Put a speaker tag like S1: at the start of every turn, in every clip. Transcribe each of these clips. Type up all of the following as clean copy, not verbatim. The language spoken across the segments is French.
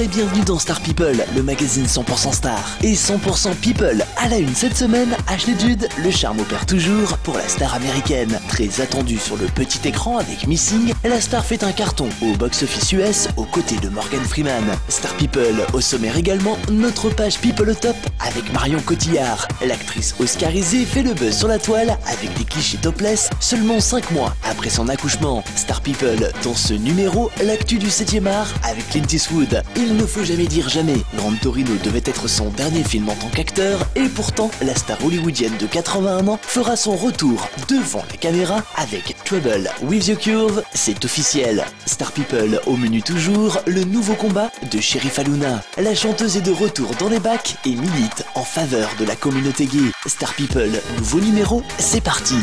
S1: et bienvenue dans Star People, le magazine 100% star. Et 100% people, à la une cette semaine, Ashley Judd, le charme opère toujours pour la star américaine. Très attendue sur le petit écran avec Missing, la star fait un carton au box-office US aux côtés de Morgan Freeman. Star People, au sommaire également, notre page People au top avec Marion Cotillard. L'actrice oscarisée fait le buzz sur la toile avec des clichés topless seulement 5 mois après son accouchement. Star People, dans ce numéro, l'actu du 7e art avec Clint Eastwood. Il ne faut jamais dire jamais. Gran Torino devait être son dernier film en tant qu'acteur et pourtant, la star hollywoodienne de 81 ans fera son retour devant la caméra avec Trouble with the Curve. C'est officiel. Star People, au menu toujours, le nouveau combat de Sheriff Aluna. La chanteuse est de retour dans les bacs et milite en faveur de la communauté gay. Star People, nouveau numéro, c'est parti.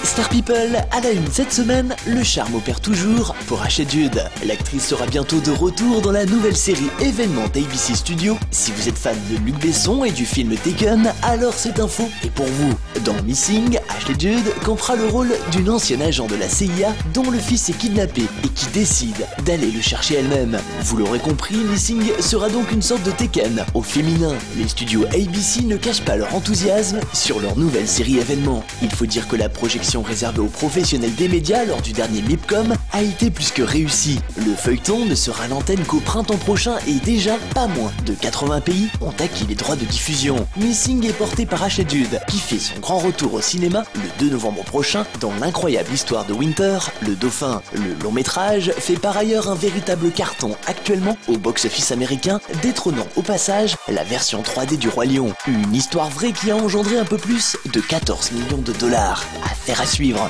S1: Star People, à la une cette semaine, le charme opère toujours pour Ashley Judd. L'actrice sera bientôt de retour dans la nouvelle série événement d'ABC Studios. Si vous êtes fan de Luc Besson et du film Taken, alors cette info est pour vous. Dans Missing, Ashley Judd campera le rôle d'une ancienne agent de la CIA dont le fils est kidnappé et qui décide d'aller le chercher elle-même. Vous l'aurez compris, Missing sera donc une sorte de Taken au féminin. Les studios ABC ne cachent pas leur enthousiasme sur leur nouvelle série événement. Il faut dire que la projection réservé aux professionnels des médias lors du dernier MIPCOM a été plus que réussi. Le feuilleton ne sera à l'antenne qu'au printemps prochain et déjà pas moins de 80 pays ont acquis les droits de diffusion. Missing est porté par Ashley Judd qui fait son grand retour au cinéma le 2 novembre prochain dans l'incroyable histoire de Winter, le dauphin. Le long métrage fait par ailleurs un véritable carton actuellement au box-office américain, détrônant au passage la version 3D du Roi Lion. Une histoire vraie qui a engendré un peu plus de 14 millions de dollars. Affaire à suivre.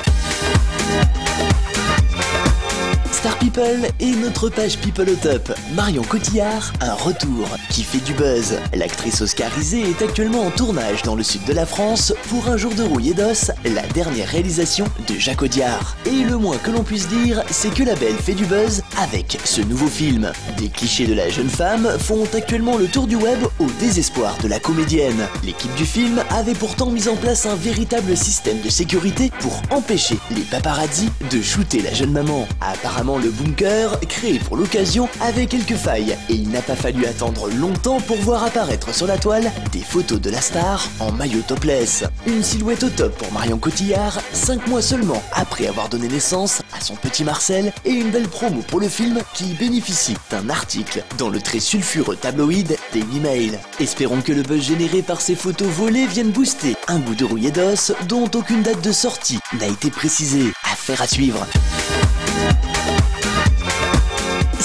S1: Star People et notre page People au top. Marion Cotillard, un retour qui fait du buzz. L'actrice oscarisée est actuellement en tournage dans le sud de la France pour Un jour de rouille et d'os, la dernière réalisation de Jacques Audiard. Et le moins que l'on puisse dire, c'est que la belle fait du buzz avec ce nouveau film. Des clichés de la jeune femme font actuellement le tour du web au désespoir de la comédienne. L'équipe du film avait pourtant mis en place un véritable système de sécurité pour empêcher les paparazzis de shooter la jeune maman. Apparemment, le bunker, créé pour l'occasion, avait quelques failles et il n'a pas fallu attendre longtemps pour voir apparaître sur la toile des photos de la star en maillot topless. Une silhouette au top pour Marion Cotillard, 5 mois seulement après avoir donné naissance à son petit Marcel, et une belle promo pour le film qui bénéficie d'un article dans le très sulfureux tabloïd Daily Mail. Espérons que le buzz généré par ces photos volées vienne booster un goût de rouille et d'os dont aucune date de sortie n'a été précisée. Affaire à suivre.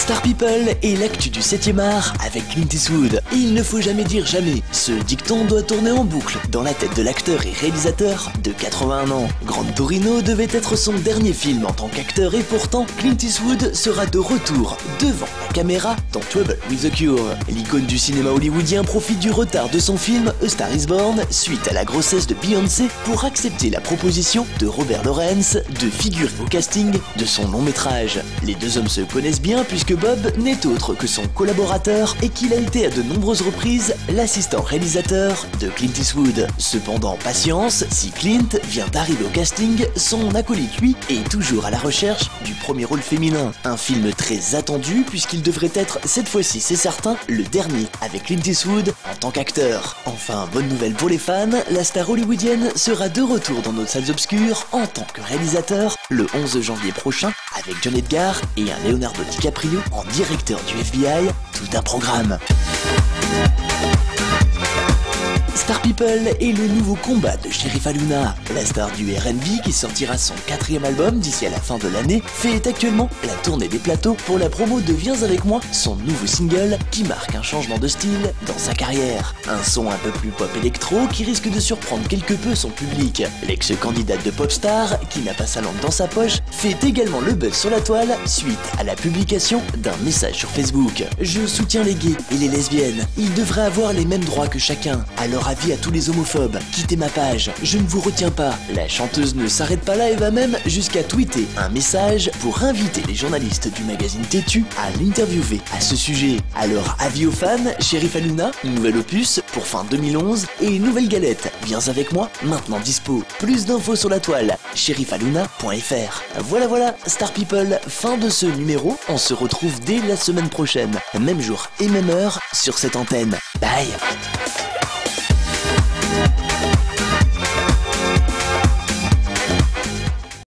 S1: Star People et l'actu du 7e art avec Clint Eastwood. Il ne faut jamais dire jamais. Ce dicton doit tourner en boucle dans la tête de l'acteur et réalisateur de 81 ans. Gran Torino devait être son dernier film en tant qu'acteur et pourtant Clint Eastwood sera de retour devant la caméra dans Trouble with the Curve. L'icône du cinéma hollywoodien profite du retard de son film A Star is Born suite à la grossesse de Beyoncé pour accepter la proposition de Robert Lawrence de figurer au casting de son long métrage. Les deux hommes se connaissent bien puisque Bob n'est autre que son collaborateur et qu'il a été à de nombreuses reprises l'assistant réalisateur de Clint Eastwood. Cependant, patience, si Clint vient d'arriver au casting, son acolyte lui est toujours à la recherche du premier rôle féminin. Un film très attendu puisqu'il devrait être, cette fois-ci c'est certain, le dernier avec Clint Eastwood en tant qu'acteur. Enfin, bonne nouvelle pour les fans, la star hollywoodienne sera de retour dans nos salles obscures en tant que réalisateur le 11 janvier prochain avec John Edgar et un Leonardo DiCaprio en directeur du FBI, tout un programme. Star People est le nouveau combat de Sheriff Aluna. La star du R&B qui sortira son 4e album d'ici à la fin de l'année fait actuellement la tournée des plateaux pour la promo de Viens avec moi, son nouveau single qui marque un changement de style dans sa carrière. Un son un peu plus pop électro qui risque de surprendre quelque peu son public. L'ex-candidate de Popstar, qui n'a pas sa langue dans sa poche, fait également le buzz sur la toile suite à la publication d'un message sur Facebook. Je soutiens les gays et les lesbiennes. Ils devraient avoir les mêmes droits que chacun. Alors avis à tous les homophobes. Quittez ma page, je ne vous retiens pas. La chanteuse ne s'arrête pas là et va même jusqu'à tweeter un message pour inviter les journalistes du magazine Têtu à l'interviewer à ce sujet. Alors avis aux fans, Cherif Halouna, nouvel opus pour fin 2011 et nouvelle galette. Viens avec moi, maintenant dispo. Plus d'infos sur la toile, cherifhalouna.fr. Voilà, Star People, fin de ce numéro. On se retrouve dès la semaine prochaine, même jour et même heure sur cette antenne. Bye.